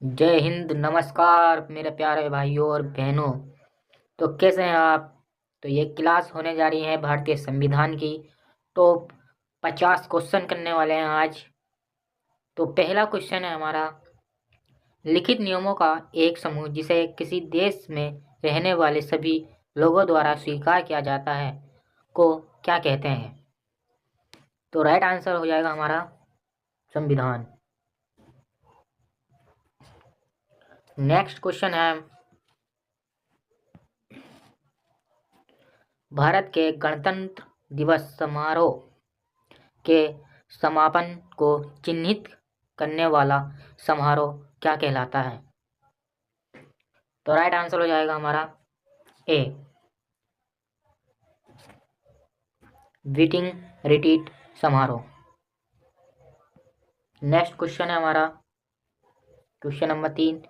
जय हिंद। नमस्कार मेरे प्यारे भाइयों और बहनों। तो कैसे हैं आप? तो ये क्लास होने जा रही है भारतीय संविधान की। टॉप 50 क्वेश्चन करने वाले हैं आज। तो पहला क्वेश्चन है हमारा, लिखित नियमों का एक समूह जिसे किसी देश में रहने वाले सभी लोगों द्वारा स्वीकार किया जाता है को क्या कहते हैं? तो राइट आंसर हो जाएगा हमारा संविधान। नेक्स्ट क्वेश्चन है, भारत के गणतंत्र दिवस समारोह के समापन को चिन्हित करने वाला समारोह क्या कहलाता है? तो राइट आंसर हो जाएगा हमारा ए, बीटिंग रिट्रीट समारोह। नेक्स्ट क्वेश्चन है हमारा क्वेश्चन नंबर 3,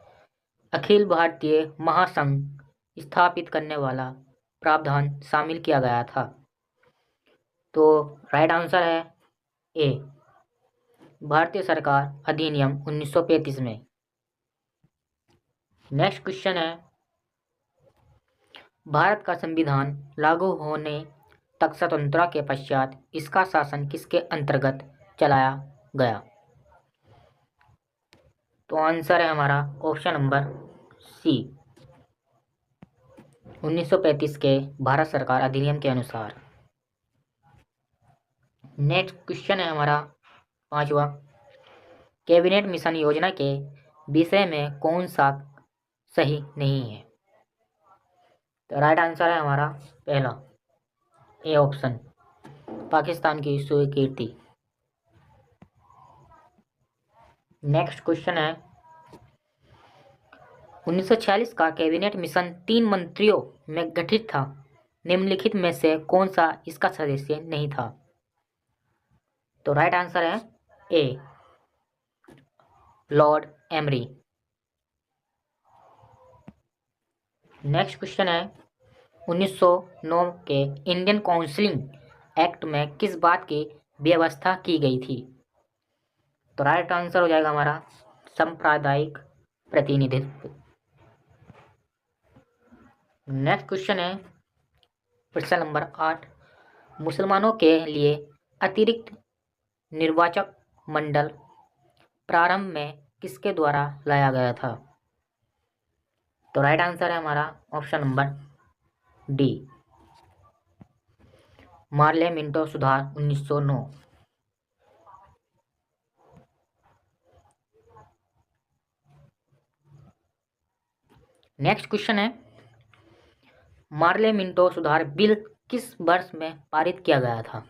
अखिल भारतीय महासंघ स्थापित करने वाला प्रावधान शामिल किया गया था। तो राइट आंसर है ए, भारतीय सरकार अधिनियम 1935 में। नेक्स्ट क्वेश्चन है, भारत का संविधान लागू होने तक स्वतंत्रता के पश्चात इसका शासन किसके अंतर्गत चलाया गया? तो आंसर है हमारा ऑप्शन नंबर सी, 1935 के भारत सरकार अधिनियम के अनुसार। नेक्स्ट क्वेश्चन है हमारा 5वां, कैबिनेट मिशन योजना के विषय में कौन सा सही नहीं है? तो राइट आंसर है हमारा पहला ए ऑप्शन, पाकिस्तान की स्वीकृति। नेक्स्ट क्वेश्चन है, 1946 का कैबिनेट मिशन 3 मंत्रियों में गठित था, निम्नलिखित में से कौन सा इसका सदस्य नहीं था? तो राइट आंसर है ए, लॉर्ड एमरी। नेक्स्ट क्वेश्चन है, 1909 के इंडियन काउंसिलिंग एक्ट में किस बात की व्यवस्था की गई थी? तो राइट आंसर हो जाएगा हमारा सांप्रदायिक प्रतिनिधित्व। नेक्स्ट क्वेश्चन है प्रश्न नंबर 8, मुसलमानों के लिए अतिरिक्त निर्वाचक मंडल प्रारंभ में किसके द्वारा लाया गया था? तो राइट आंसर है हमारा option number D, Morley Minto सुधार 1909। नेक्स्ट क्वेश्चन है, मार्ले मिंटो सुधार बिल किस वर्ष में पारित किया गया था?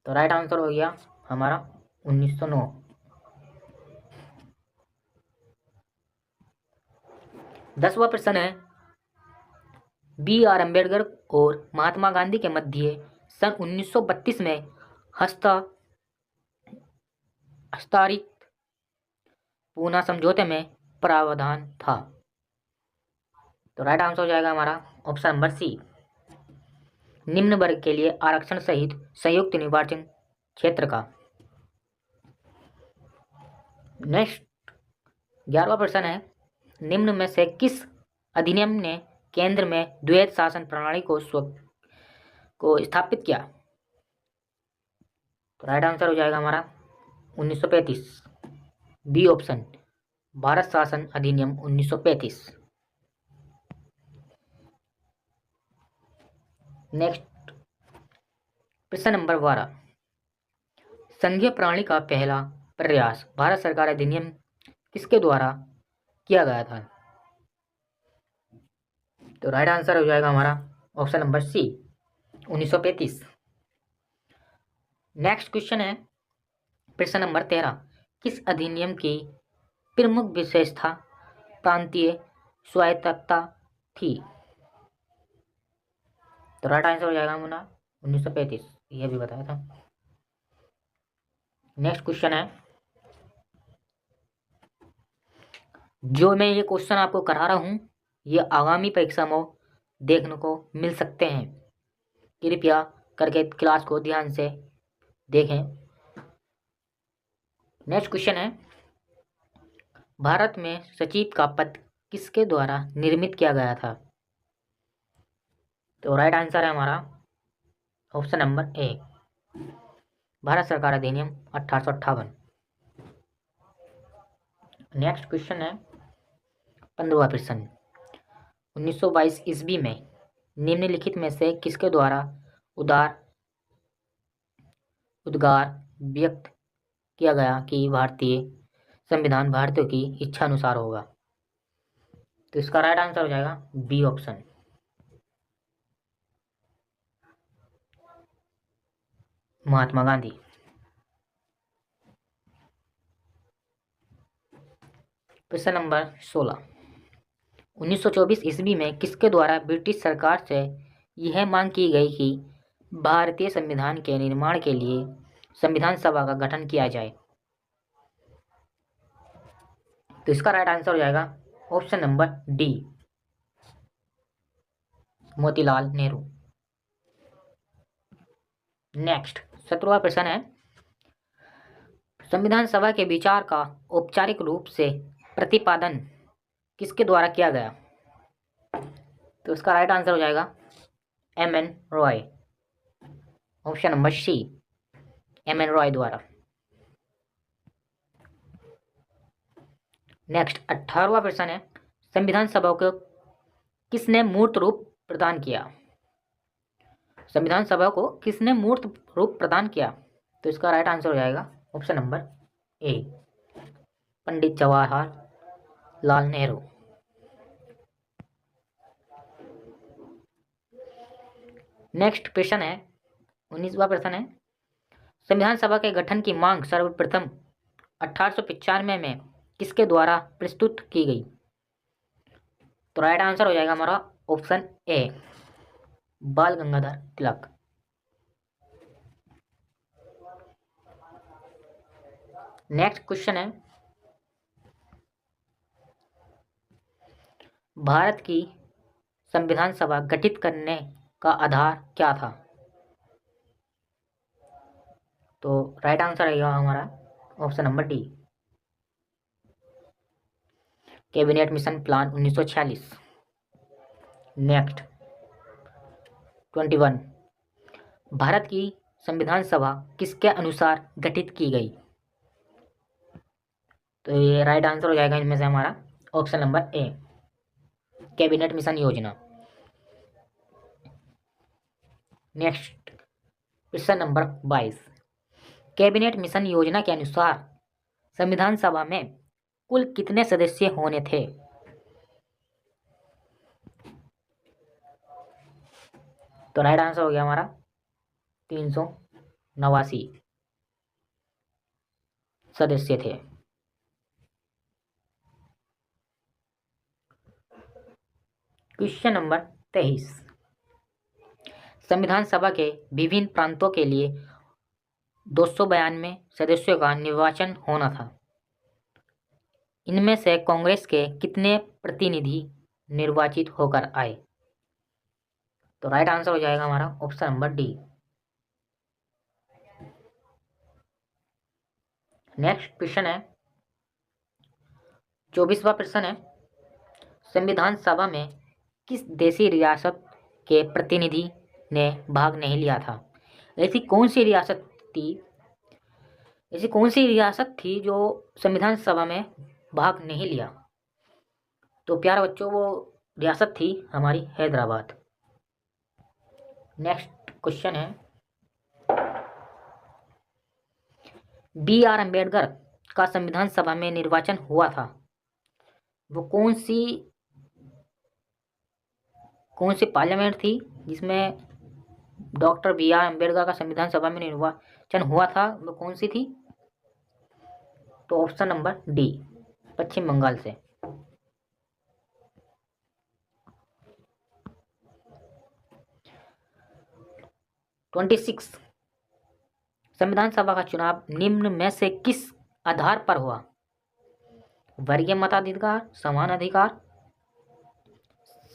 तो राइट आंसर हो गया हमारा 1909। 10वां प्रश्न है, बी आर अम्बेडकर और महात्मा गांधी के मध्य सन 1932 में हस्ताक्षरित पूना समझौते में प्रावधान था। तो राइट आंसर हो जाएगा हमारा ऑप्शन नंबर सी, निम्न वर्ग के लिए आरक्षण सहित संयुक्त निर्वाचन क्षेत्र का। नेक्स्ट 11वां प्रश्न है, निम्न में से किस अधिनियम ने केंद्र में द्वैध शासन प्रणाली को स्थापित किया? तो राइट आंसर हो जाएगा हमारा 1935, बी ऑप्शन, भारत शासन अधिनियम 1935। नेक्स्ट प्रश्न नंबर 12, संघीय प्रणाली का पहला प्रयास भारत सरकार अधिनियम किसके द्वारा किया गया था? तो राइट आंसर हो जाएगा हमारा option number C, 1935। Next question है प्रश्न नंबर 13, किस अधिनियम की प्रमुख विशेषता प्रांतीय स्वायत्तता थी? तो राइट आंसर हो जाएगा हमारा 1935, यह भी बताया था। नेक्स्ट क्वेश्चन है, जो मैं ये क्वेश्चन आपको करा रहा हूँ ये आगामी परीक्षा में देखने को मिल सकते हैं, कृपया करके क्लास को ध्यान से देखें। नेक्स्ट क्वेश्चन है, भारत में सचिव का पद किसके द्वारा निर्मित किया गया था? तो राइट आंसर है हमारा ऑप्शन नंबर ए, भारत सरकार अधिनियम 1858। नेक्स्ट क्वेश्चन है 15वां प्रश्न। 1922 ईस्वी में निम्नलिखित में से किसके द्वारा उद्गार व्यक्त किया गया कि भारतीय संविधान भारतीयों की इच्छा अनुसार होगा? तो इसका राइट आंसर हो जाएगा बी ऑप्शन, महात्मा गांधी। प्रश्न नंबर 16। 1924 ईस्वी में किसके द्वारा ब्रिटिश सरकार से यह मांग की गई कि भारतीय संविधान के निर्माण के लिए संविधान सभा का गठन किया जाए? तो इसका राइट आंसर हो जाएगा option number D, Motilal Nehru. Next 17वां प्रश्न है, संविधान सभा के विचार का औपचारिक रूप से प्रतिपादन किसके द्वारा किया गया? तो इसका राइट आंसर हो जाएगा M N. Roy, option number C, M N. Roy द्वारा। नेक्स्ट 18वां प्रश्न है, संविधान सभा को किसने मूर्त रूप प्रदान किया? संविधान सभा को किसने मूर्त रूप प्रदान किया? तो इसका राइट आंसर हो जाएगा option number A, Pandit Jawaharlal Nehru. Next प्रश्न है 19वां प्रश्न है, संविधान सभा के गठन की मांग सर्वप्रथम 1895 में किसके द्वारा प्रस्तुत की गई? तो राइट आंसर हो जाएगा हमारा ऑप्शन ए, बाल गंगाधर तिलक। नेक्स्ट क्वेश्चन है, भारत की संविधान सभा गठित करने का आधार क्या था? तो राइट आंसर रहेगा हमारा option number D, cabinet mission plan 1946। Next 21, Bharat की संविधान सभा किसके अनुसार गठित की गई? तो ये राइट आंसर हो जाएगा इनमें से हमारा option number A, cabinet mission योजना। नेक्स्ट प्रश्न नंबर 22, कैबिनेट मिशन योजना के अनुसार संविधान सभा में कुल कितने सदस्य होने थे? तो राइट आंसर हो गया हमारा 389 सदस्य थे। क्वेश्चन नंबर 23, संविधान सभा के विभिन्न प्रांतों के लिए 292 सदस्यों का निर्वाचन होना था। इनमें से कांग्रेस के कितने प्रतिनिधि निर्वाचित होकर आए? तो राइट आंसर हो जाएगा हमारा option number D. Next question है 24वां प्रश्न है, संविधान सभा में किस देशी रियासत के प्रतिनिधि ने भाग नहीं लिया था? ऐसी कौन सी रियासत थी जो संविधान सभा में भाग नहीं लिया? तो प्यारे बच्चों, वो रियासत थी हमारी हैदराबाद। नेक्स्ट क्वेश्चन है, B.R. अम्बेडकर का संविधान सभा में निर्वाचन हुआ था, वो कौन सी पार्लियामेंट थी जिसमें डॉक्टर B.R. अम्बेडकर का संविधान सभा में निर्वाचन हुआ था? वो कौन सी थी? तो ऑप्शन नंबर डी, पश्चिम बंगाल से। ट्वेंटी सिक्स, संविधान सभा का चुनाव निम्न में से किस आधार पर हुआ? वर्गीय मताधिकार, समान अधिकार,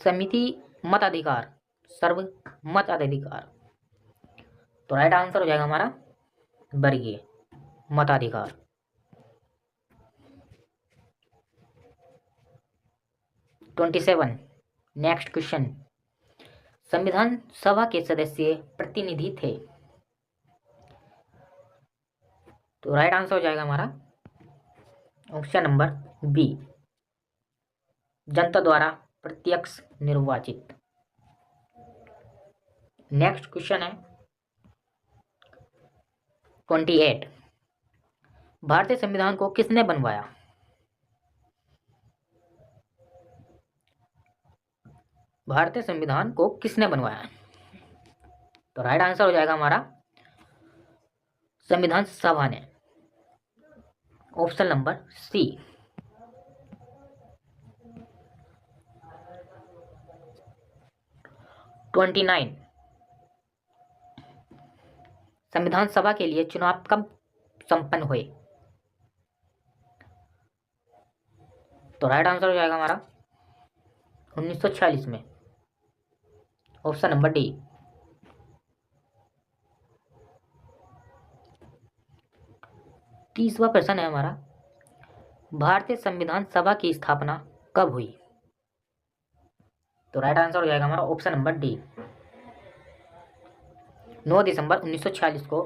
समिति मताधिकार, सर्वमत अधिकार। तो राइट आंसर हो जाएगा हमारा वर्गीय मताधिकार। 27। नेक्स्ट क्वेश्चन, संविधान सभा के सदस्य प्रतिनिधि थे। तो राइट आंसर हो जाएगा हमारा ऑप्शन नंबर बी, जनता द्वारा प्रत्यक्ष निर्वाचित। नेक्स्ट क्वेश्चन है 28, भारतीय संविधान को किसने बनवाया? भारतीय संविधान को किसने बनवाया? तो राइट आंसर हो जाएगा हमारा संविधान सभा ने, ऑप्शन नंबर सी। ट्वेंटी 29, संविधान सभा के लिए चुनाव कब संपन्न हुए? तो राइट आंसर हो जाएगा हमारा 1946 में, ऑप्शन नंबर डी। 30वां प्रश्न है हमारा, भारतीय संविधान सभा की स्थापना कब हुई? तो राइट आंसर हो जाएगा हमारा ऑप्शन नंबर डी, 9 दिसंबर 1946 को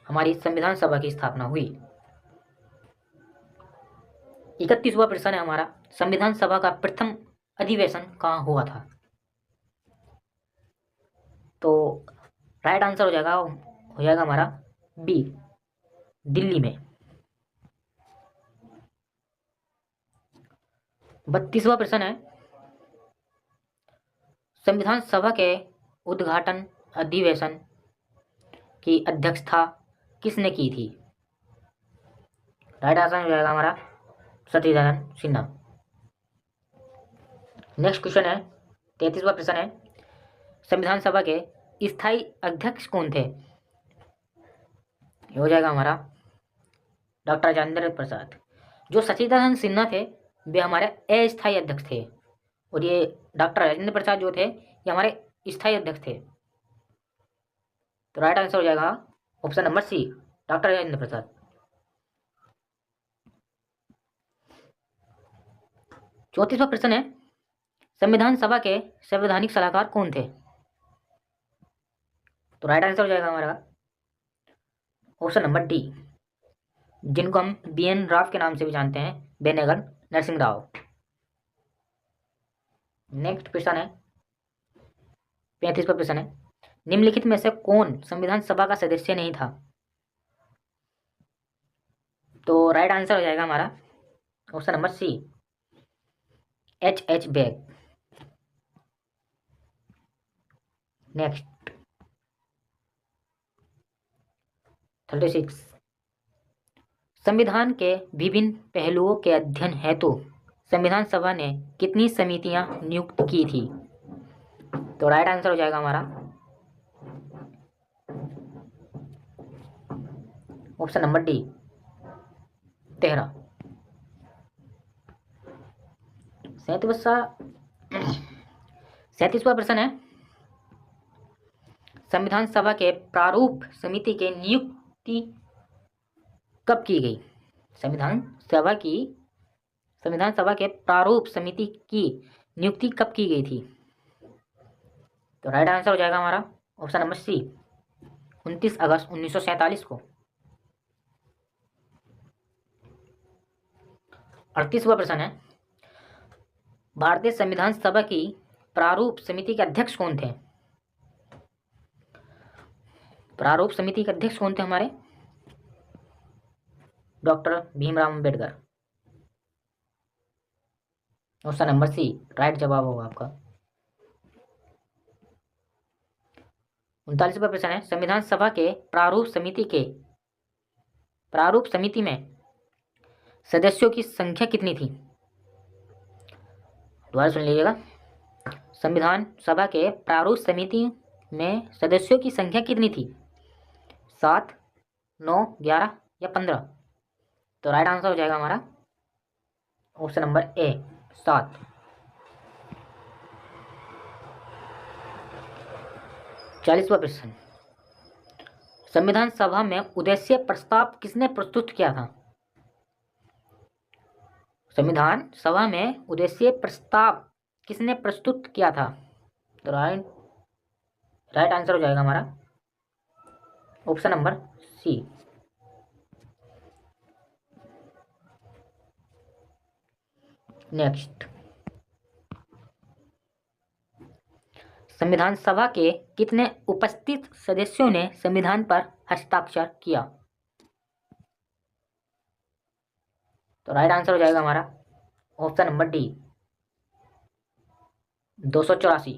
हमारी संविधान सभा की स्थापना हुई। 31वां प्रश्न है हमारा, संविधान सभा का प्रथम अधिवेशन कहाँ हुआ था? तो राइट आंसर हो जाएगा हमारा बी, दिल्ली में। 32वां प्रश्न है, संविधान सभा के उद्घाटन अधिवेशन की अध्यक्षता किसने की थी? राइट आंसर हो जाएगा हमारा सत्यनारायण सिन्हा। नेक्स्ट क्वेश्चन है 33वां प्रश्न है, संविधान सभा के स्थायी अध्यक्ष कौन थे? ये हो जाएगा हमारा डॉक्टर राजेंद्र प्रसाद। जो सच्चिदानंद सिन्हा थे वे हमारे अस्थायी अध्यक्ष थे, और ये डॉक्टर राजेंद्र प्रसाद जो थे ये हमारे स्थायी अध्यक्ष थे। तो राइट आंसर हो जाएगा option number C, doctor Rajendra Prasad. 34वां प्रश्न है, संविधान सभा के संवैधानिक सलाहकार कौन थे? तो राइट आंसर हो जाएगा हमारा ऑप्शन नंबर डी, जिनको हम BN राव के नाम से भी जानते हैं, बेनेगल नरसिंह राव। नेक्स्ट क्वेश्चन है 35वां प्रश्न है, निम्नलिखित में से कौन संविधान सभा का सदस्य नहीं था? तो राइट आंसर हो जाएगा हमारा option number C, H bag. Next 36, संविधान के विभिन्न पहलुओं के अध्ययन हेतु संविधान सभा ने कितनी समितियां नियुक्त की थी? तो राइट आंसर हो जाएगा हमारा ऑप्शन नंबर डी, 13। 37वां प्रश्न है, संविधान सभा के प्रारूप समिति की नियुक्ति कब की गई? संविधान सभा के प्रारूप समिति की नियुक्ति कब की गई थी? तो राइट आंसर हो जाएगा हमारा ऑप्शन नंबर सी, 29 अगस्त 1947 को। 38वां प्रश्न है, भारतीय संविधान सभा की प्रारूप समिति के अध्यक्ष कौन थे? प्रारूप समिति के अध्यक्ष कौन थे हमारे? Doctor Bhimrao Ambedkar. Option number C right जवाब होगा आपका। 39वां प्रश्न है, संविधान सभा के प्रारूप समिति में सदस्यों की संख्या कितनी थी? दोबारा सुन लीजिएगा, संविधान सभा के प्रारूप समिति में सदस्यों की संख्या कितनी थी? 7, 9, 11 या 15? तो राइट आंसर हो जाएगा हमारा ऑप्शन नंबर ए, 7। 40वां प्रश्न, संविधान सभा में उद्देश्य प्रस्ताव किसने प्रस्तुत किया था? संविधान सभा में उद्देश्य प्रस्ताव किसने प्रस्तुत किया था? तो राइट आंसर हो जाएगा हमारा ऑप्शन नंबर सी। नेक्स्ट, संविधान सभा के कितने उपस्थित सदस्यों ने संविधान पर हस्ताक्षर किया? तो राइट आंसर हो जाएगा हमारा ऑप्शन नंबर डी, 284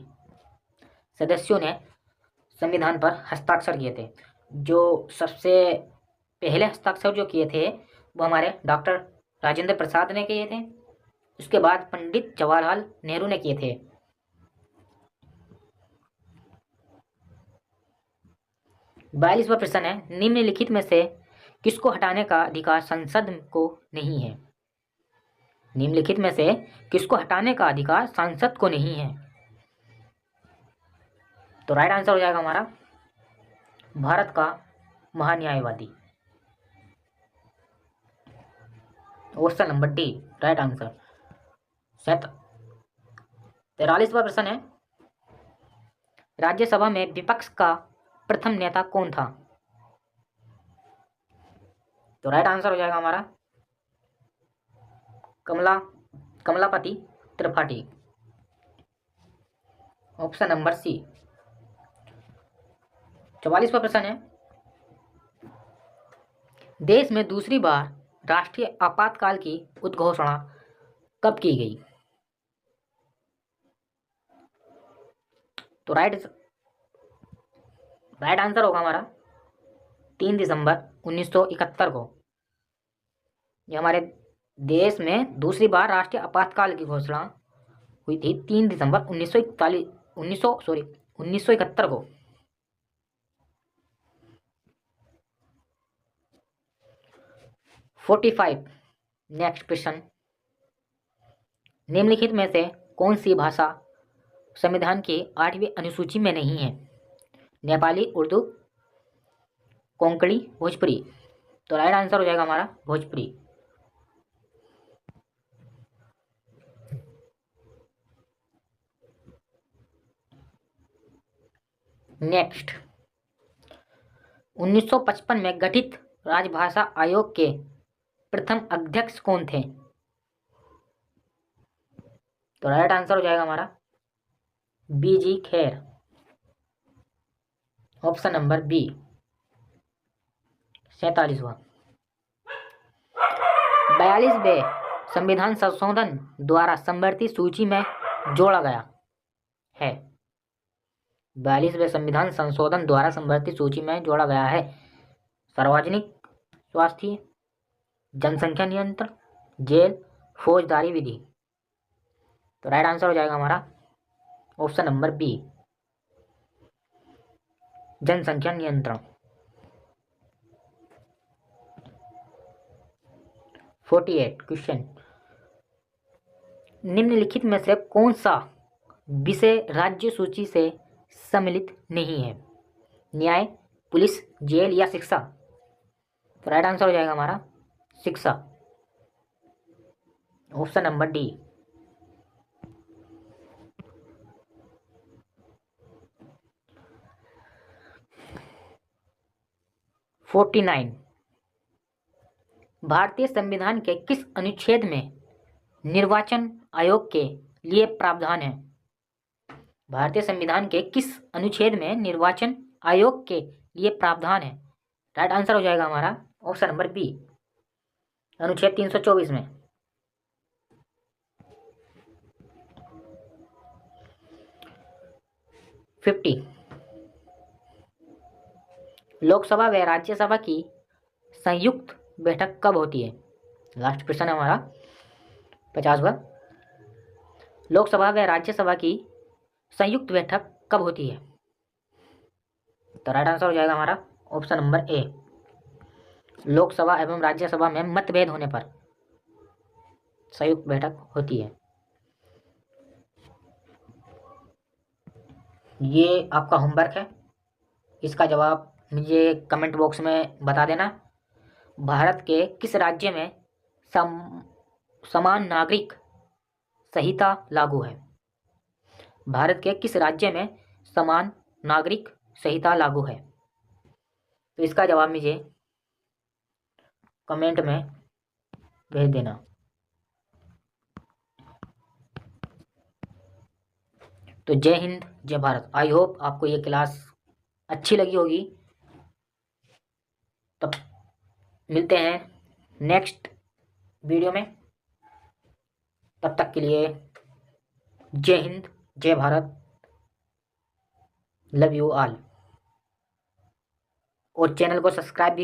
सदस्यों ने संविधान पर हस्ताक्षर किए थे। जो सबसे पहले हस्ताक्षर जो किए थे वो हमारे डॉक्टर राजेंद्र प्रसाद ने किए थे। उसके बाद पंडित जवाहरलाल नेहरू ने किए थे। 42वां प्रश्न है, निम्नलिखित में से किसको हटाने का अधिकार संसद को नहीं है? निम्नलिखित में से किसको हटाने का अधिकार सांसद को नहीं है? तो राइट आंसर हो जाएगा हमारा भारत का महान्यायवादी, option number D right answer. 43वां प्रश्न है, राज्यसभा में विपक्ष का प्रथम नेता कौन था? तो राइट आंसर हो जाएगा हमारा Kamalapati Tripathi, option number C. 44वां प्रश्न है, देश में दूसरी बार राष्ट्रीय आपातकाल की उद्घोषणा कब की गई? तो राइट आंसर होगा हमारा 3 दिसंबर 1971 को। ये हमारे देश में दूसरी बार राष्ट्रीय आपातकाल की घोषणा हुई थी 3 दिसंबर 1971 को। नेक्स्ट क्वेश्चन, निम्नलिखित में से कौन सी भाषा संविधान की 8वीं अनुसूची में नहीं है? नेपाली, उर्दू, कोंकणी, भोजपुरी। तो राइट आंसर हो जाएगा हमारा भोजपुरी। नेक्स्ट, 1955 में गठित राजभाषा आयोग के प्रथम अध्यक्ष कौन थे? तो राइट आंसर हो जाएगा हमारा बीजी खेर, ऑप्शन नंबर बी। 47वां, 42वें संविधान संशोधन द्वारा समवर्ती सूची में जोड़ा गया है। 42वें संविधान संशोधन द्वारा समवर्ती सूची में जोड़ा गया है सार्वजनिक स्वास्थ्य, जनसंख्या नियंत्रण, जेल, फौजदारी विधि। तो राइट आंसर हो जाएगा हमारा ऑप्शन नंबर बी, जनसंख्या नियंत्रण। 48 क्वेश्चन, निम्नलिखित में से कौन सा विषय राज्य सूची से सम्मिलित नहीं है? न्याय, पुलिस, जेल या शिक्षा। तो राइट आंसर हो जाएगा हमारा शिक्षा, ऑप्शन नंबर डी। 49, भारतीय संविधान के किस अनुच्छेद में निर्वाचन आयोग के लिए प्रावधान है? भारतीय संविधान के किस अनुच्छेद में निर्वाचन आयोग के लिए प्रावधान है? राइट आंसर हो जाएगा हमारा ऑप्शन नंबर बी, अनुच्छेद 324 में। 50, लोकसभा व राज्यसभा की संयुक्त बैठक कब होती है? लास्ट क्वेश्चन है हमारा 50वां, लोकसभा व राज्यसभा की संयुक्त बैठक कब होती है? तो राइट आंसर हो जाएगा हमारा ऑप्शन नंबर ए, लोकसभा एवं राज्यसभा में मतभेद होने पर संयुक्त बैठक होती है। ये आपका होमवर्क है, इसका जवाब मुझे कमेंट बॉक्स में बता देना। भारत के किस राज्य में समान नागरिक संहिता लागू है? भारत के किस राज्य में समान नागरिक संहिता लागू है? तो इसका जवाब मुझे कमेंट में भेज देना। तो जय हिंद, जय भारत। आई होप आपको ये क्लास अच्छी लगी होगी। तब मिलते हैं नेक्स्ट वीडियो में। तब तक के लिए जय हिंद, जय भारत, लव यू ऑल। और चैनल को सब्सक्राइब भी